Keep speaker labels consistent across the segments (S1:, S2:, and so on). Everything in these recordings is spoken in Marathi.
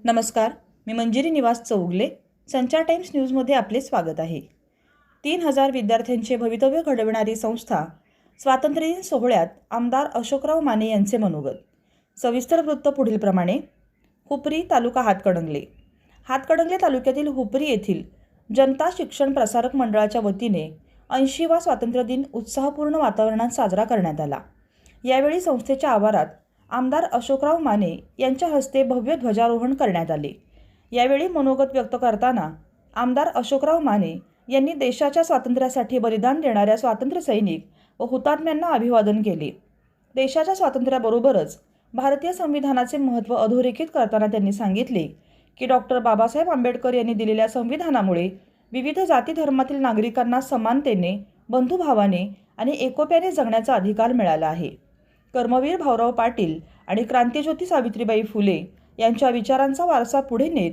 S1: नमस्कार, मी मंजिरी निवास चौगले. संचार टाइम्स न्यूजमध्ये आपले स्वागत आहे. 3000 विद्यार्थ्यांचे भवितव्य घडविणारी संस्था स्वातंत्र्यदिन सोहळ्यात आमदार अशोकराव माने यांचे मनोगत. सविस्तर वृत्त पुढीलप्रमाणे. हुपरी तालुका हातकणंगले तालुक्यातील हुपरी येथील जनता शिक्षण प्रसारक मंडळाच्या वतीने 80वा स्वातंत्र्यदिन उत्साहपूर्ण वातावरणात साजरा करण्यात आला. यावेळी संस्थेच्या आवारात आमदार अशोकराव माने यांच्या हस्ते भव्य ध्वजारोहण करण्यात आले. यावेळी मनोगत व्यक्त करताना आमदार अशोकराव माने यांनी देशाच्या स्वातंत्र्यासाठी बलिदान देणाऱ्या स्वातंत्र्य सैनिक व हुतात्म्यांना अभिवादन केले. देशाच्या स्वातंत्र्याबरोबरच भारतीय संविधानाचे महत्त्व अधोरेखित करताना त्यांनी सांगितले की डॉक्टर बाबासाहेब आंबेडकर यांनी दिलेल्या संविधानामुळे विविध जाती धर्मातील नागरिकांना समानतेने, बंधुभावाने आणि एकोप्याने जगण्याचा अधिकार मिळाला आहे. कर्मवीर भाऊराव पाटील आणि क्रांतिज्योती सावित्रीबाई फुले यांच्या विचारांचा वारसा पुढे नेत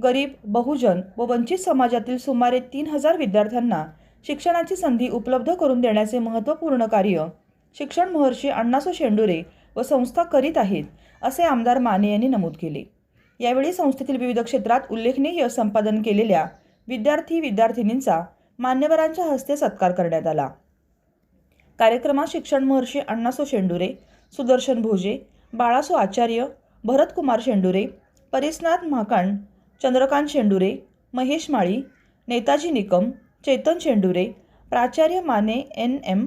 S1: गरीब, बहुजन व वंचित समाजातील सुमारे 3000 विद्यार्थ्यांना शिक्षणाची संधी उपलब्ध करून देण्याचे महत्त्वपूर्ण कार्य शिक्षण महर्षी अण्णासो शेंडुरे व संस्था करीत आहेत, असे आमदार माने यांनी नमूद केले. यावेळी संस्थेतील विविध क्षेत्रात उल्लेखनीय यश संपादन केलेल्या विद्यार्थी-विद्यार्थिनींचा मान्यवरांच्या हस्ते सत्कार करण्यात आला. कार्यक्रमात शिक्षण महर्षी अण्णासो शेंडुरे, सुदर्शन भोजे, बाळासो आचार्य, भरतकुमार शेंडुरे, परिसनाथ महाकांड, चंद्रकांत शेंडुरे, महेश माळी, नेताजी निकम, चेतन शेंडुरे, प्राचार्य माने NM,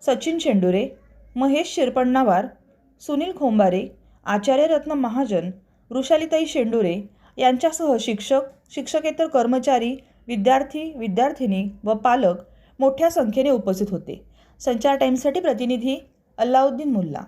S1: सचिन शेंडुरे, महेश शिरपण्णावार, सुनील खोंबारे, आचार्य रत्न महाजन, वृषालीताई शेंडुरे यांच्यासह शिक्षक, शिक्षकेतर कर्मचारी, विद्यार्थी-विद्यार्थिनी व पालक मोठ्या संख्येने उपस्थित होते. संचार टाइम्ससाठी प्रतिनिधी अल्लाउद्दीन मुल्ला.